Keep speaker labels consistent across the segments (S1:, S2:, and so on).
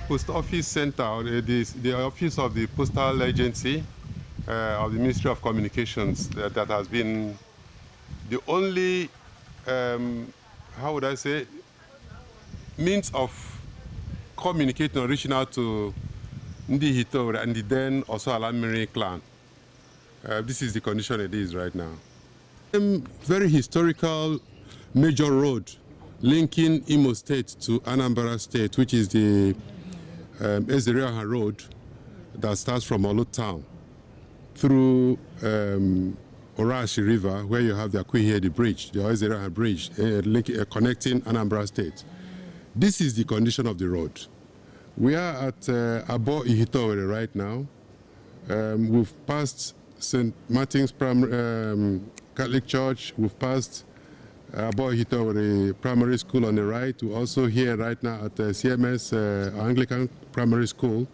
S1: post office center, or the office of the postal agency of the Ministry of Communications that has been the only, how would I say, means of communicating or reaching out to Ihiteowerri and the then also Alamiri clan. This is the condition it is right now. Very historical major road linking Imo State to Anambra State, which is the Ihiteowerri Road that starts from Olu town through Orasi River, where you have the Ihiteowerri Bridge, the Ihiteowerri Bridge, connecting Anambra State. This is the condition of the road. We are at Ihiteowerri right now. We've passed St. Martin's Catholic Church. We've passed Ihiteowerri Primary School on the right. We're also here right now at CMS Anglican Primary School.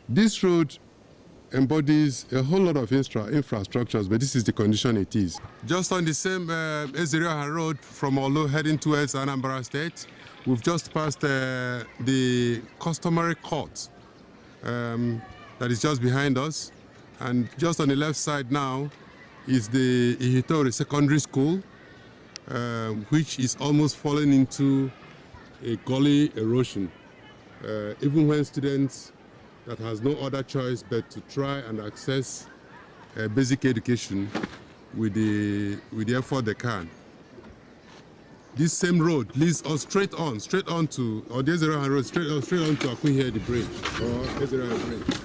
S1: This road embodies a whole lot of infrastructures, but this is the condition it is. Just on the same Ihiteowerri Road from Olu heading towards Anambra State, we've just passed the customary court that is just behind us. And just on the left side now is the Ihiteowerri Secondary School, which is almost falling into a gully erosion. Even when students that has no other choice but to try and access basic education with the effort they can. This same road leads us straight on to, or the Ihiteowerri Road, straight on to Ihiteowerri Bridge, or Ihiteowerri Bridge.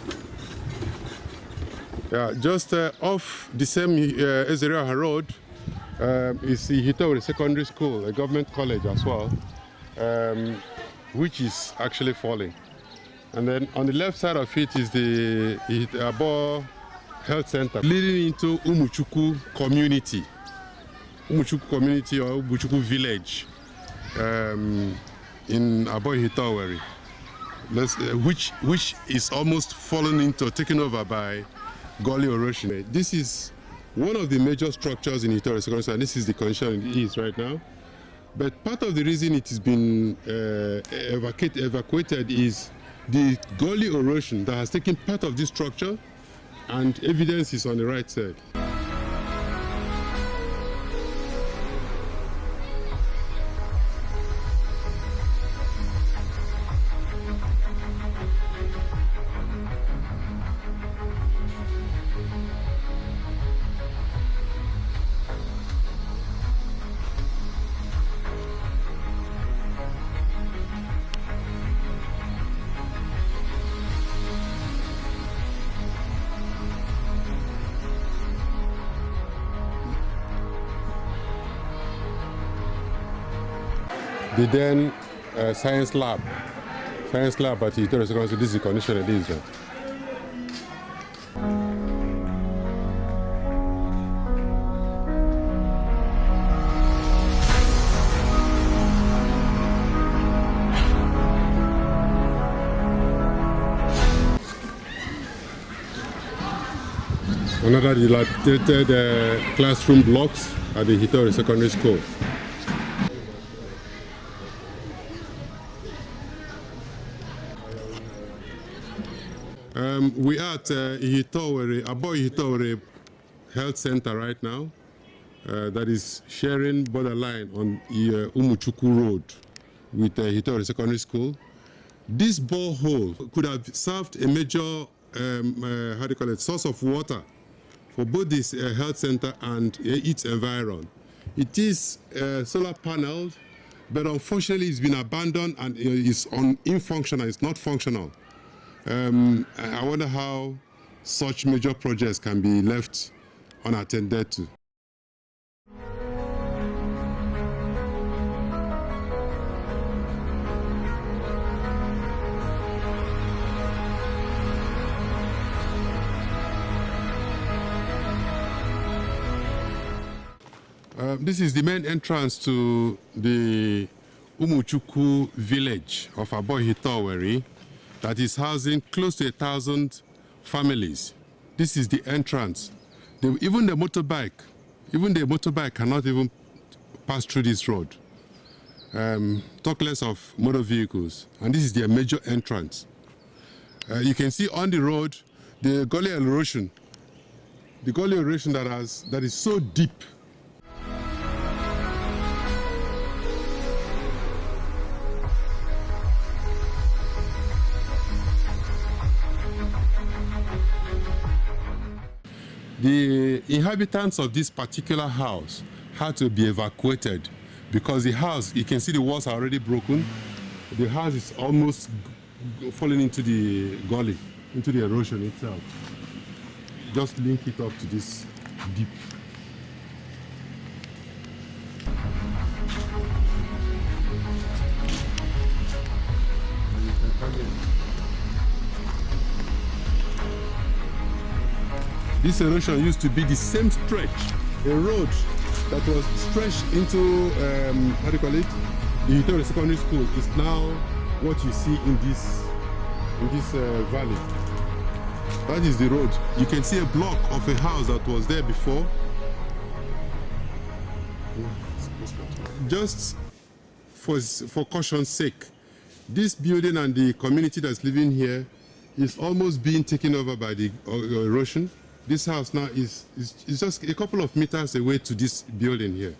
S1: Yeah, just off the same Ihiteowerri Road is the Ihiteowerri Secondary School, a government college as well, which is actually falling. And then on the left side of it is the Abo Health Center, leading into Umuchukwu community. Umuchukwu community or Umuchukwu village in Ihiteowerri, which is almost fallen into, taken over by Gully erosion. This is one of the major structures in Ihiteowerri Secondary School, and this is the condition it is right now. But part of the reason it has been evacuated is the Gully erosion that has taken part of this structure, and evidence is on the right side. The then science lab at Ihiteowerri Secondary School. This is the condition it is. Another dilapidated classroom blocks at the Ihiteowerri Secondary School. We are at Ihiteowerri Health Center right now, that is sharing borderline on Umuchukwu Road with Ihiteowerri Secondary School. This borehole could have served a major source of water for both this health center and its environment. It is solar paneled, but unfortunately it's been abandoned and is unfunctional. It's not functional. I wonder how such major projects can be left unattended to. This is the main entrance to the Umuchukwu village of Ihiteowerri that is housing close to 1,000 families. This is the entrance. Even the motorbike cannot even pass through this road. Talk less of motor vehicles. And this is their major entrance. You can see on the road the Gully erosion. The Gully erosion that is so deep. The inhabitants of this particular house had to be evacuated because the house, you can see the walls are already broken. The house is almost falling into the gully, into the erosion itself. Just link it up to this deep. This erosion used to be the same stretch, a road that was stretched into, how do you call it? Ihiteowerri Secondary School is now what you see in this valley. That is the road. You can see a block of a house that was there before. Just for caution's sake, this building and the community that's living here is almost being taken over by the erosion. This house now is just a couple of meters away to this building here.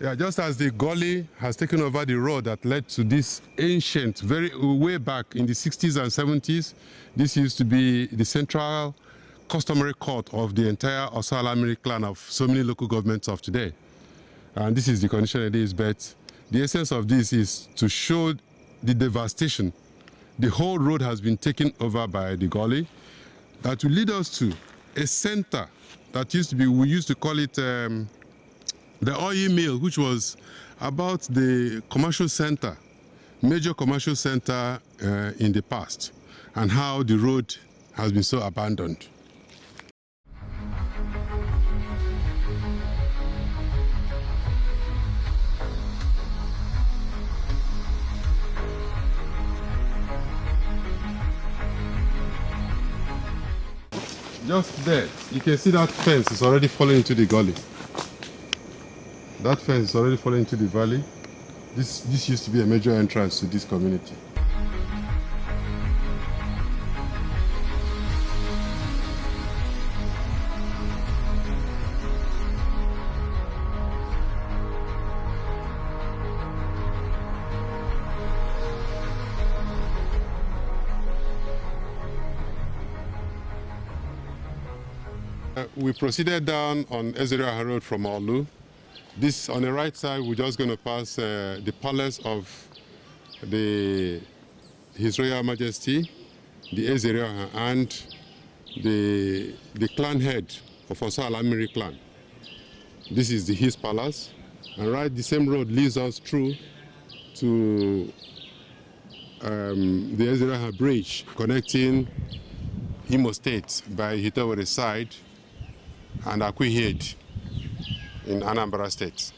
S1: Yeah, just as the Gully has taken over the road that led to this ancient, way back in the 60s and 70s, this used to be the central customary court of the entire Orasi clan of so many local governments of today. And this is the condition it is, but the essence of this is to show the devastation. The whole road has been taken over by the Gully. That will lead us to a center that used to be, we used to call it the oil mill, which was about the commercial center, major commercial center in the past, and how the road has been so abandoned. Just there, you can see that fence is already falling into the gully. That fence is already falling into the valley. This used to be a major entrance to this community. We proceeded down on Ihiteowerri Road from Olu. This, on the right side, we're just going to pass the palace of His Royal Majesty, the Ihiteowerri, and the clan head of Orasi clan. This is his palace, and right, the same road leads us through to the Ihiteowerri Bridge connecting Imo State by Ihiteowerri side and Ihiteowerri in Anambra State.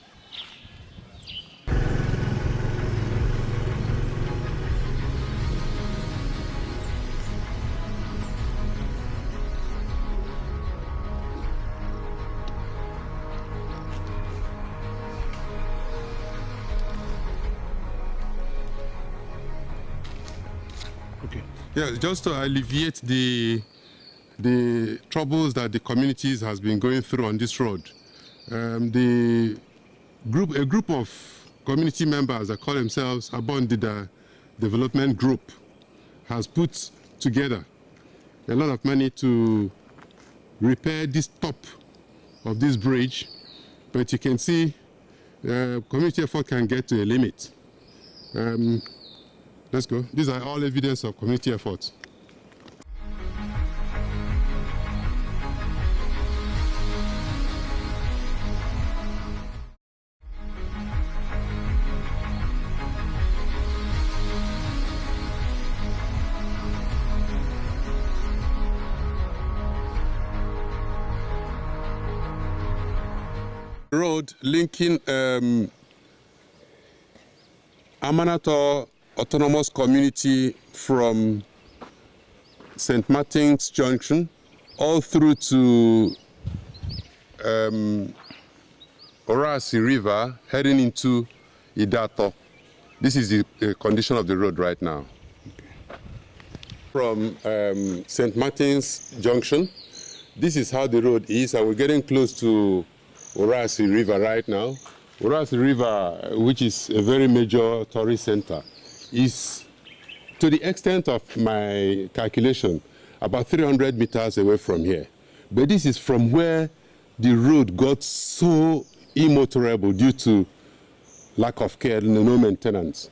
S1: Okay. Yeah, just to alleviate the troubles that the communities has been going through on this road. A group of community members that call themselves Abondida Development Group has put together a lot of money to repair this top of this bridge, but you can see community effort can get to a limit. Let's go. These are all evidence of community effort. Road linking Amanato Autonomous Community from St. Martin's Junction all through to Orasi River heading into Ihiteowerri. This is the condition of the road right now. From St. Martin's Junction, this is how the road is, and we're getting close to Orasi River right now. Orasi River, which is a very major tourist center, is, to the extent of my calculation, about 300 meters away from here. But this is from where the road got so immotorable due to lack of care and no maintenance.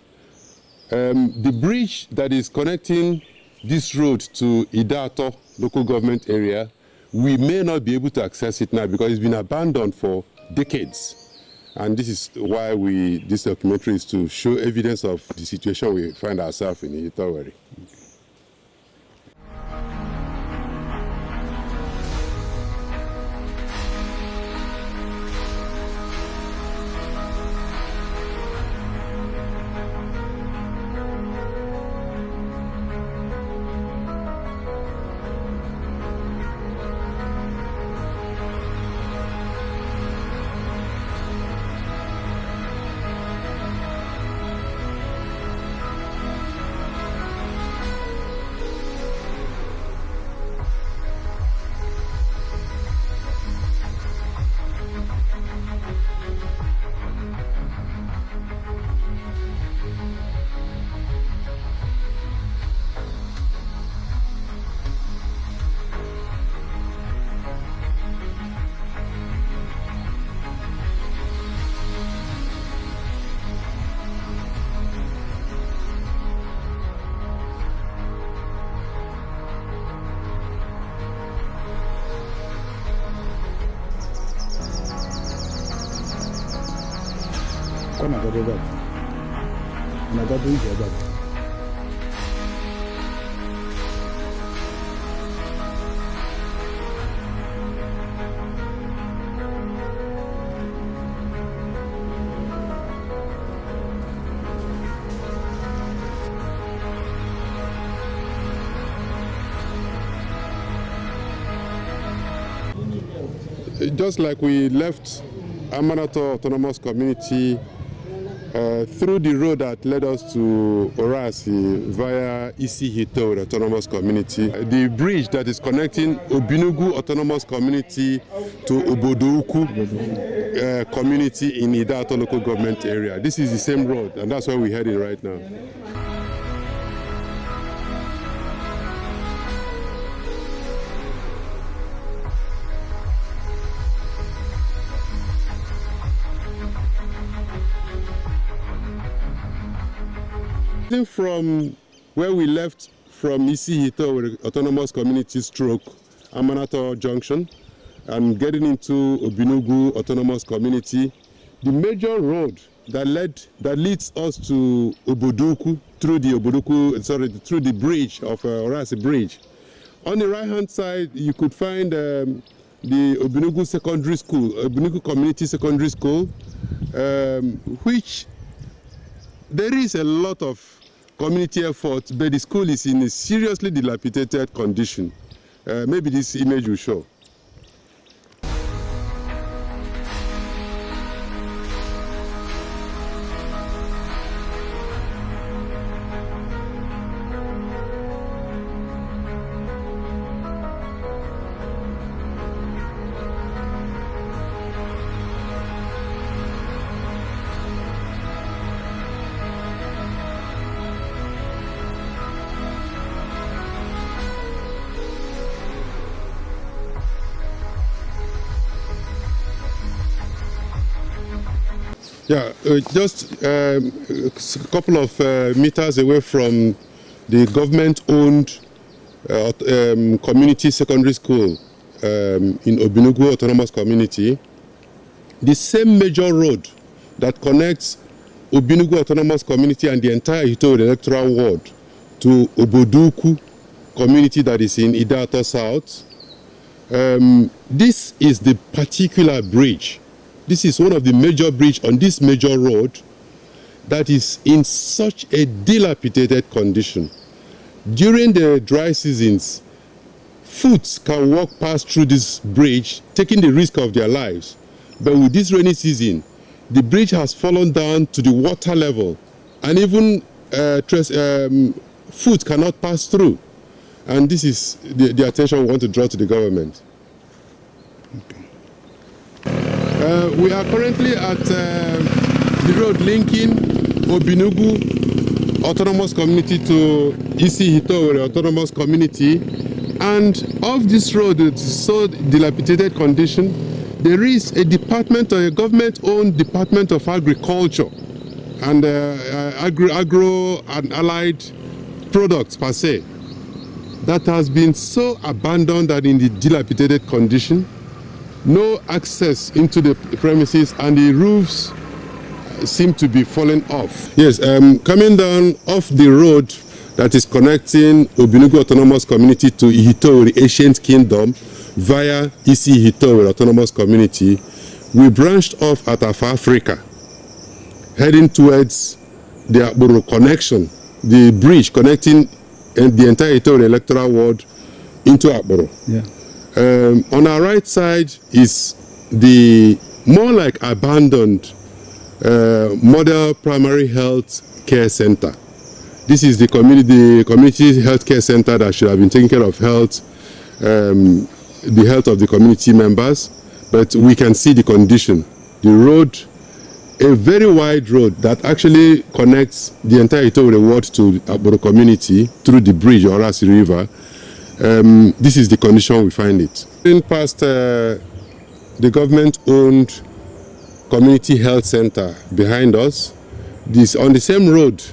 S1: The bridge that is connecting this road to Ihiteowerri local government area, we may not be able to access it now because it's been abandoned for decades. And this is why this documentary is to show evidence of the situation we find ourselves in Ihiteowerri. Just like we left Amanato Autonomous Community through the road that led us to Orasi via Ihiteowerri Autonomous Community, the bridge that is connecting Obinugu Autonomous Community to Obodouku community in Ihiteowerri local government area. This is the same road, and that's where we're heading right now. From where we left from Ihiteowerri Autonomous Community stroke Amanato Junction and getting into Obinugu Autonomous Community, the major road that leads us to Oboduku through the bridge of Orasi Bridge. On the right hand side, you could find the Obinugu Secondary School, Obinugu Community Secondary School, which there is a lot of community effort, but the school is in a seriously dilapidated condition. Maybe this image will show. Yeah, just a couple of meters away from the government-owned community secondary school in Obinugu Autonomous Community, the same major road that connects Obinugu Autonomous Community and the entire Ihiteowerri Electoral Ward to Oboduku community that is in Ihiteowerri South. This is the particular bridge This is one of the major bridges on this major road that is in such a dilapidated condition. During the dry seasons, foot can walk past through this bridge, taking the risk of their lives. But with this rainy season, the bridge has fallen down to the water level, and even foot cannot pass through. And this is the attention we want to draw to the government. Okay. We are currently at the road linking Obinugu Autonomous Community to Ihiteowerri Autonomous Community. And off this road, it's so dilapidated condition, there is a department, or a government-owned Department of Agriculture and agro and allied products per se, that has been so abandoned and in the dilapidated condition, no access into the premises, and the roofs seem to be falling off. Yes, coming down off the road that is connecting Obinugu Autonomous Community to Ihiteowerri Ancient Kingdom via Ihiteowerri Autonomous Community, we branched off at Africa, heading towards the Akboro connection, the bridge connecting the entire Ihiteowerri Electoral Ward into Akboro. Yeah. On our right side is the more like abandoned model primary health care center. This is the community health care center that should have been taking care of health, the health of the community members, but we can see the condition. The road, a very wide road that actually connects the entire Ihiteowerri ward to Akboro community through the bridge, Orasi River. This is the condition we find it. In past the government-owned community health center behind us, this on the same road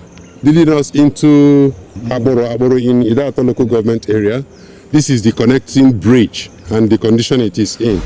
S1: leading us into Akboro in Ihiteowerri local government area. This is the connecting bridge and the condition it is in.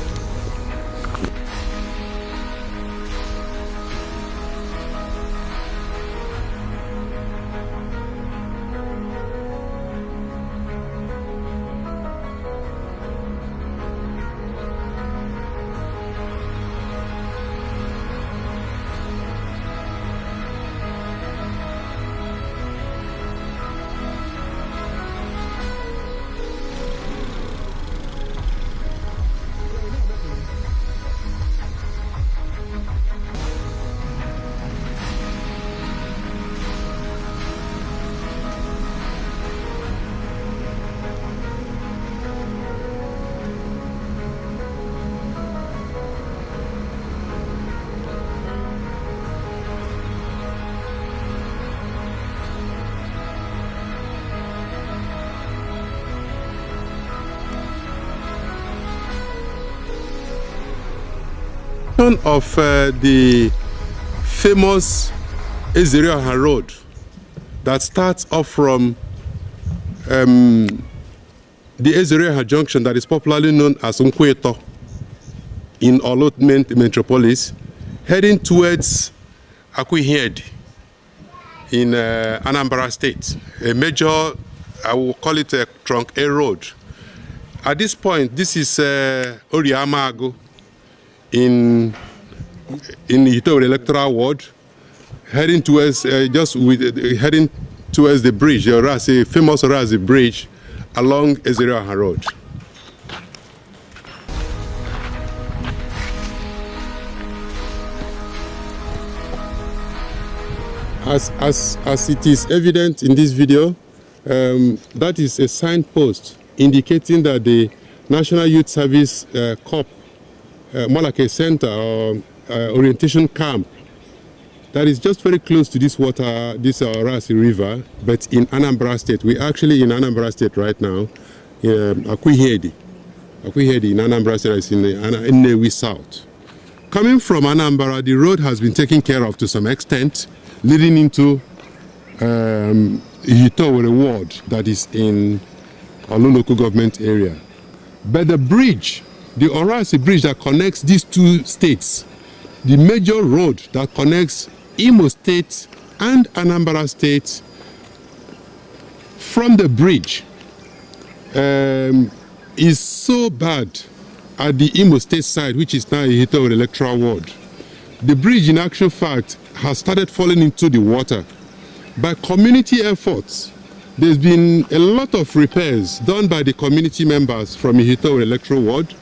S1: Of the famous Ihiteowerri Road that starts off from the Ihiteowerri Junction that is popularly known as Nkweto in Olot Metropolis, heading towards Ihiteowerri in Anambra State, a major, I will call it a trunk A road. At this point, this is Oriamago in Ihiteowerri Electoral Ward, heading towards heading towards the bridge, the Orasi, famous Orasi Bridge along Ihiteowerri Road. As it is evident in this video, that is a signpost indicating that the National Youth Service Corps, more like a center or orientation camp, that is just very close to this water, this Orasi River, but in Anambra State. We're actually in Anambra State right now, Ihiteowerri in Anambra State, is in Nnewi South. Coming from Anambra, the road has been taken care of to some extent, leading into Ihiteowerri Ward that is in Olu local government area. But the bridge, the Orasi Bridge that connects these two states, the major road that connects Imo State and Anambra State, from the bridge is so bad at the Imo State side, which is now Ihiteowerri Electoral Ward. the bridge in actual fact has started falling into the water. By community efforts, there's been a lot of repairs done by the community members from Ihiteowerri Electoral Ward,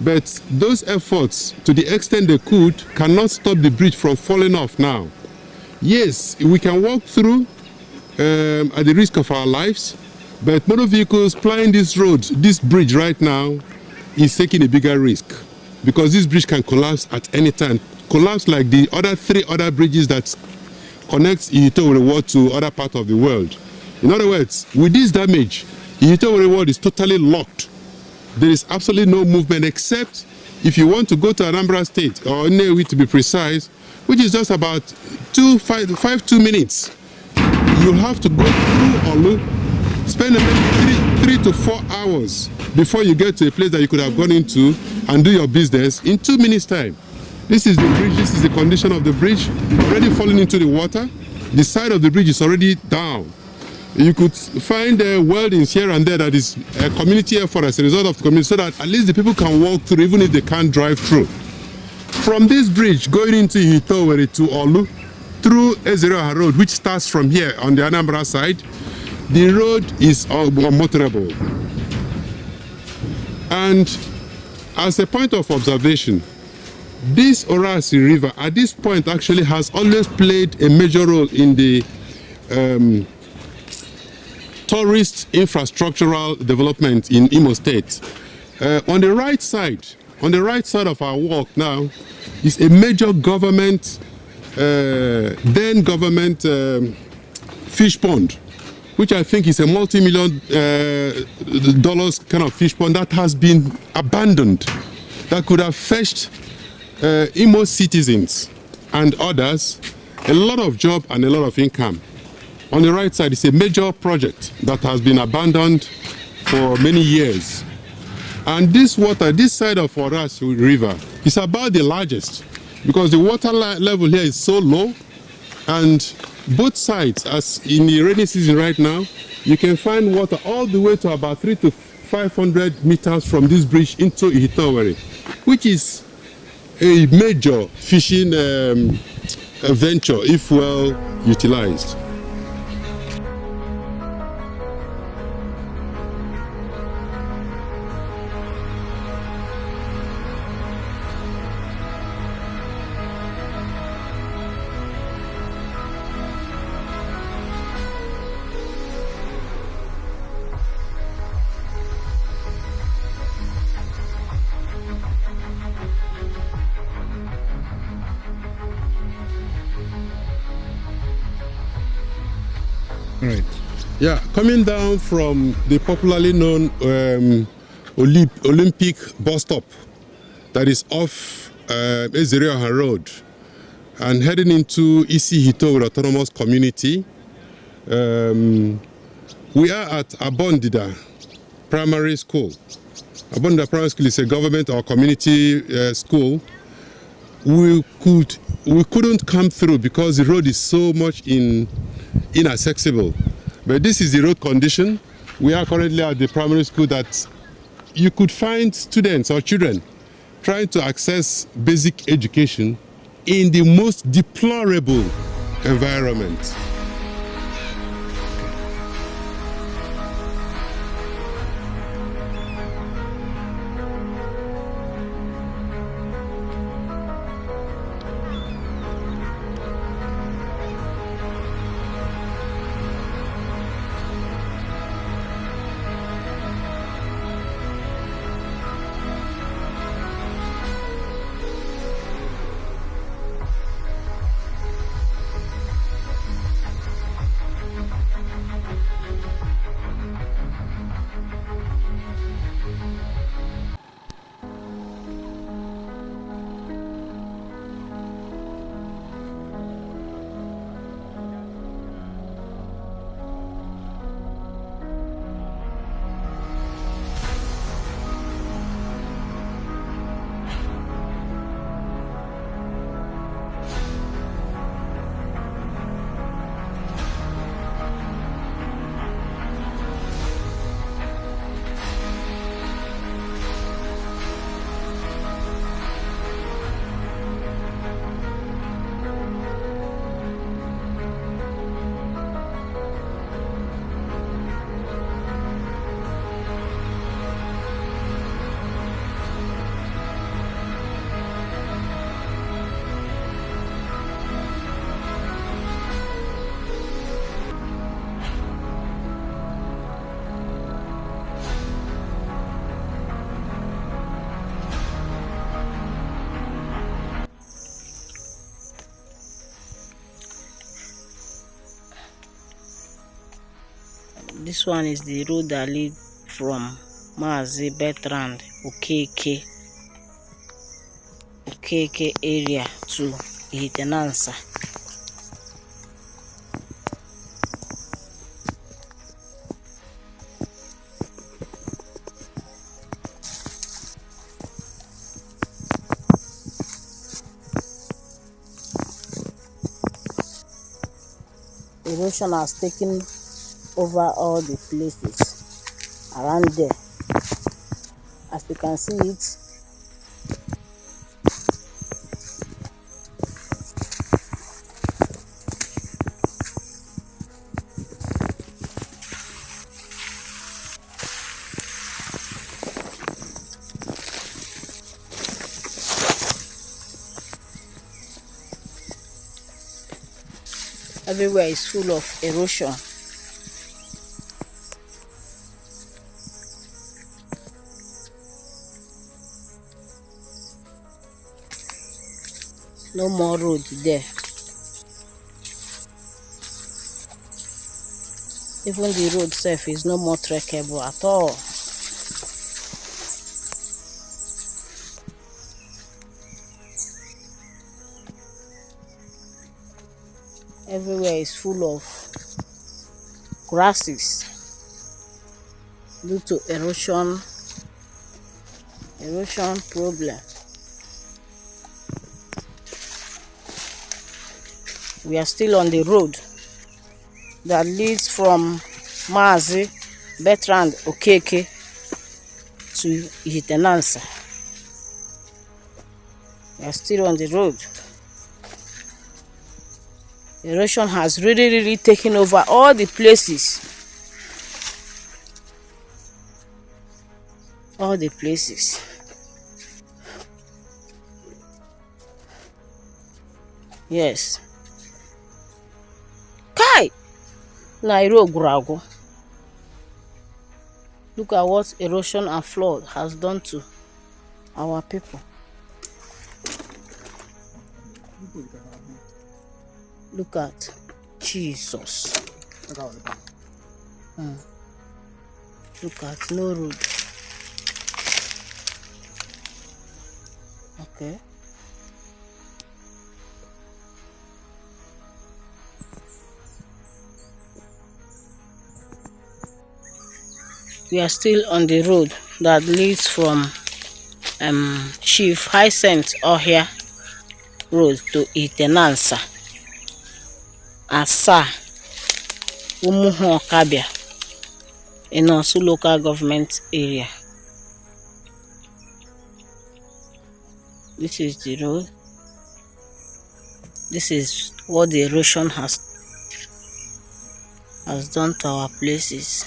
S1: but those efforts, to the extent they could, cannot stop the bridge from falling off now. Yes, we can walk through at the risk of our lives, but motor vehicles plying this road, this bridge right now, is taking a bigger risk because this bridge can collapse at any time. Collapse like the other 3 other bridges that connects Ihiteowerri Ward to other parts of the world. In other words, with this damage, Ihiteowerri Ward is totally locked. There is absolutely no movement except if you want to go to Anambra State, or Nnewi to be precise, which is just about 2 minutes. You have to go through Olu, spend maybe 3 to 4 hours before you get to a place that you could have gone into and do your business in 2 minutes' time. This is the bridge, this is the condition of the bridge, already falling into the water. The side of the bridge is already down. You could find weldings here and there that is a community effort as a result of the community, so that at least the people can walk through even if they can't drive through. From this bridge going into Ihiteowerri to Olu, through Ihiteowerri Road, which starts from here on the Anambra side, the road is unmotorable. And as a point of observation, this Orasi River at this point actually has always played a major role in the tourist infrastructural development in Imo State. On the right side of our walk now is a major government, then government fish pond, which I think is a multi-million dollars kind of fish pond that has been abandoned, that could have fetched Imo citizens and others a lot of job and a lot of income. On the right side is a major project that has been abandoned for many years. And this water, this side of Orasi River, is about the largest because the water level here is so low, and both sides, as in the rainy season right now, you can find water all the way to about 300 to 500 meters from this bridge into Ihiteowerri, which is a major fishing venture if well utilized. Right. Yeah, coming down from the popularly known Olympic bus stop that is off Ihiteowerri Road and heading into Ihiteowerri Autonomous Community, we are at Abondida Primary School. Abondida Primary School is a government or community school. We couldn't come through because the road is so much inaccessible. But this is the road condition. We are currently at the primary school that you could find students or children trying to access basic education in the most deplorable environment.
S2: This one is the road that leads from Mazi Bertrand Okeke area to Ihiteowerri. Erosion has taken over all the places around there. As you can see it, everywhere is full of erosion. No more road there. Even the road itself is no more trekkable at all. Everywhere is full of grasses due to erosion problem. We are still on the road that leads from Mazi Bertrand Okeke to Ihiteowerri. We are still on the road. Erosion has really taken over all the places. All the places. Yes. Kai! Nairo Grago. Look at what erosion and flood has done to our people. Look at Jesus. Look at no road. Okay. We are still on the road that leads from Chief Hyacinth Ohia Road to Ihiteowerri. Asa Umuhu Okabia in Osu local government area. This is the road. This is what the erosion has done to our places.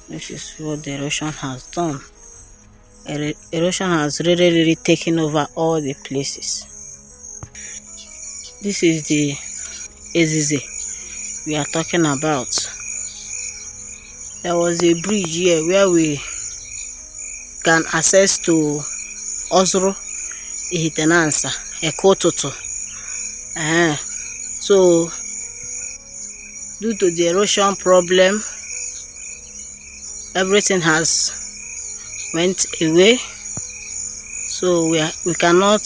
S2: This is what the erosion has done. Erosion has really taken over all the places. This is the Ezize we are talking about. There was a bridge here where we can access to Osro Ihiteowerri, Ekototo. So due to the erosion problem, everything has went away. So we can no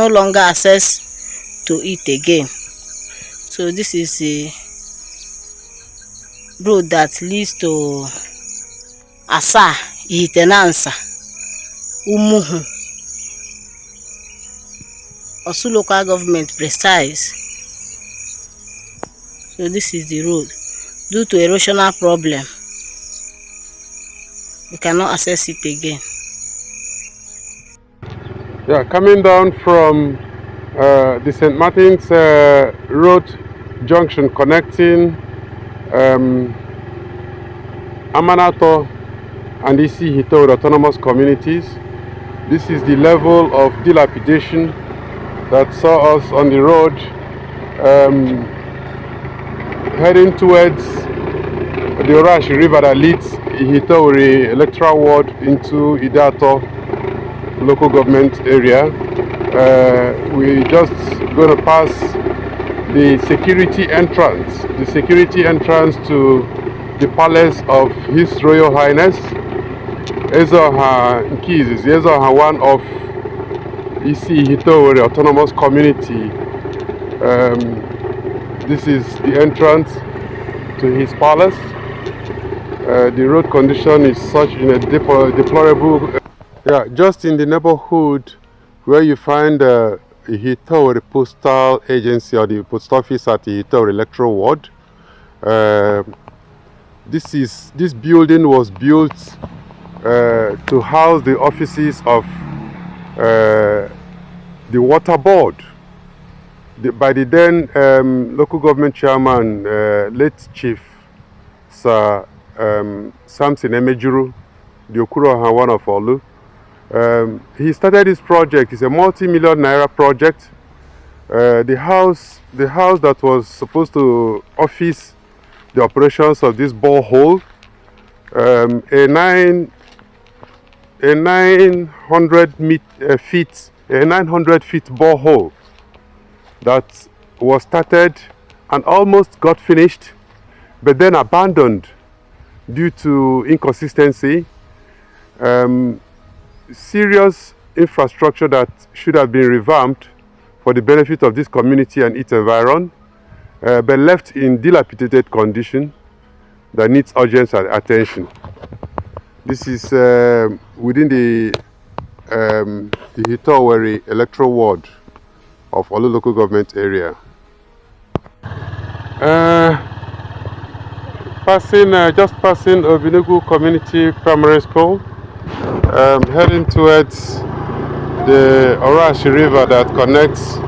S2: longer access to it again. So this is the road that leads to Asa Ihiteowerri, Umuhu, Osu local government precise. So this is the road. Due to erosional problem, we cannot access it again.
S1: Yeah, coming down from the St. Martin's Road junction connecting Amanato and Ihiteowerri autonomous communities. This is the level of dilapidation that saw us on the road heading towards the Orasi River that leads Ihiteowerri Electoral Ward into Ihiteowerri local government area. We just going to pass the security entrance to the palace of His Royal Highness Ezeoha Nkizizi, Ezeoha one of Ihiteowerri Autonomous Community. This is the entrance to his palace. The road condition is such in a deplorable. Yeah, just in the neighborhood where you find Ihiteowerri Postal Agency or the post office at Ihiteowerri Electoral Ward. This building was built to house the offices of the water board by the then local government chairman, late Chief Sir Samson Emejuru, the Okuroha one of Olu. He started this project. It's a multi-million naira project. The house that was supposed to office the operations of this borehole, a 900 feet borehole that was started and almost got finished, but then abandoned due to inconsistency. Serious infrastructure that should have been revamped for the benefit of this community and its environment, but left in dilapidated condition that needs urgent attention. This is within the Ihiteowerri Electoral Ward of Olu local government area. Just passing Obinugu Community Primary School, heading towards the Orasi River that connects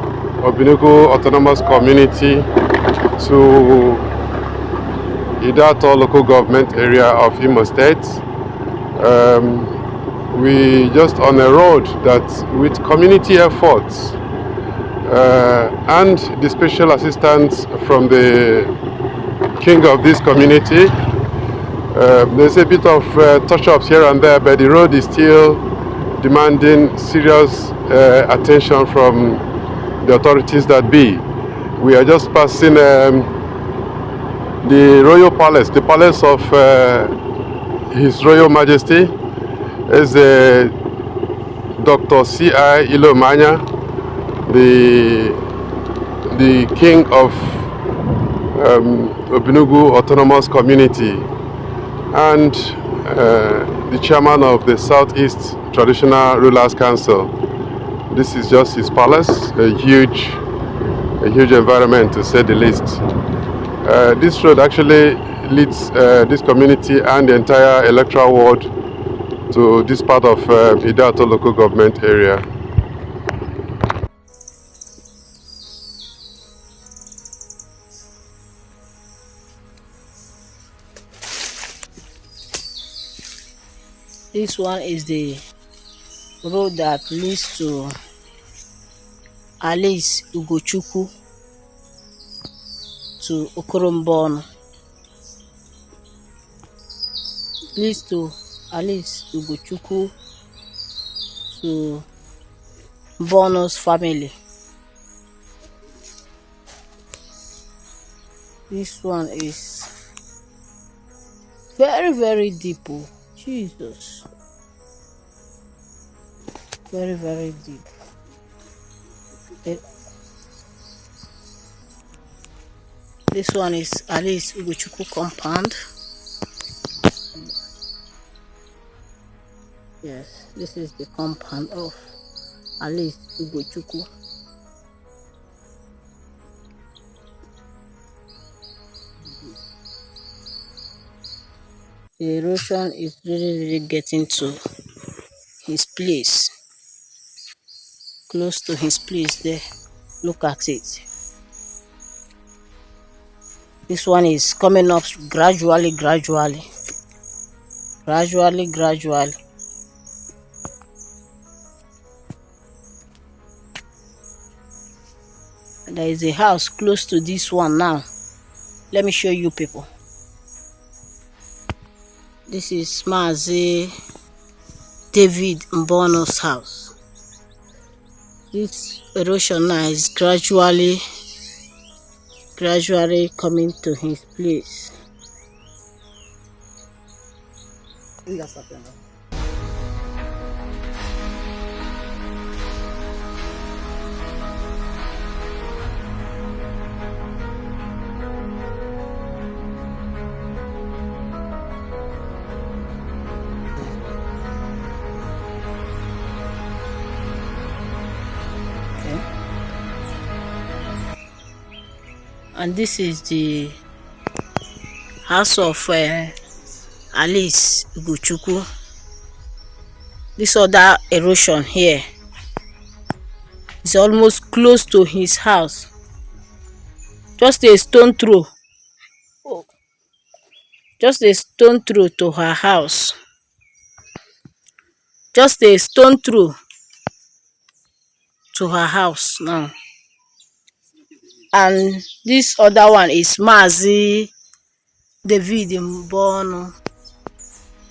S1: Obinugu Autonomous Community to Ihiteowerri local government area of Imo State. We just on a road that with community efforts and the special assistance from the king of this community, there's a bit of touch-ups here and there, but the road is still demanding serious attention from the authorities that be. We are just passing the royal palace, the palace of His Royal Majesty is Dr. C.I. Ilomanya, the king of Obinugu Autonomous Community and the chairman of the Southeast Traditional Rulers Council. This is just his palace, a huge environment to say the least. This road actually leads this community and the entire electoral ward to this part of Ihiteowerri local government area.
S2: This one is the road that leads to Alice Ugochukwu to Okorombon. Leads to Alice Ugochukwu to Bono's family. This one is very, very deep. Oh. Jesus. Very, very deep. This one is Alice Ugochukwu compound. Yes, this is the compound of Alice Ugochukwu. The erosion is really getting to his place. Close to his place there. Look at it. This one is coming up gradually. There is a house close to this one now. Let me show you people. This is Mazi David Mbono's house. This erosion now is gradually gradually coming to his place. And this is the house of Alice Ugochukwu. This other erosion here is almost close to his house. Just a stone throw. Just a stone throw to her house. Just a stone throw to her house now. And this other one is Mazi David Mbono.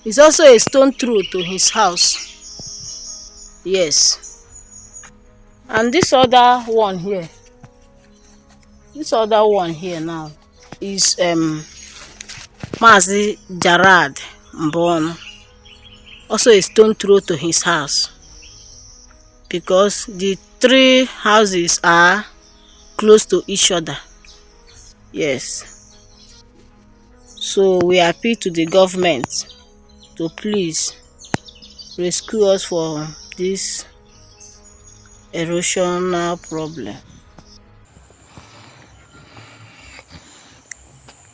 S2: It's also a stone throw to his house. Yes. And this other one here now is Mazi Jarad Mbono. Also a stone throw to his house, because the three houses are close to each other. Yes. So we appeal to the government to please rescue us from this erosional problem.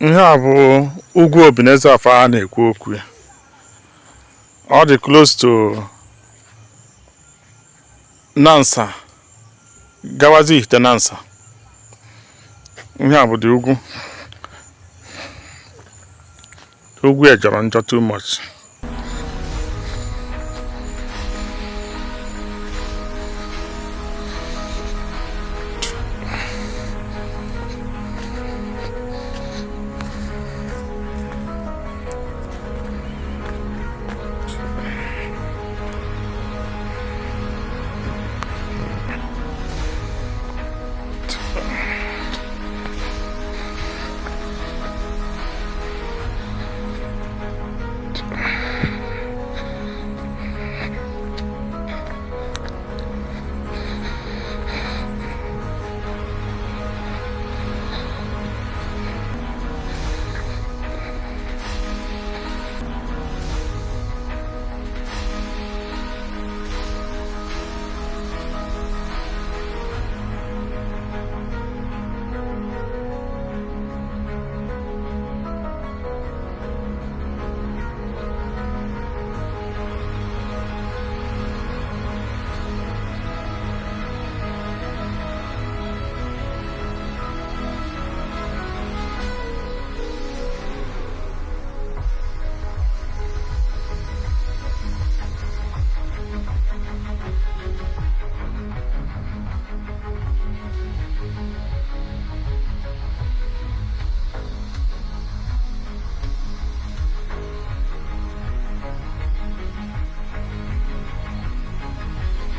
S3: Ihe a bụ ugwu Obineze afọ a na-ekwu okwu ya. Ọ dị close to Nansa, gawazi Ihite Nansa. Ihe a bụ dị ugwu. Ugwu a jọrọ njọ too much.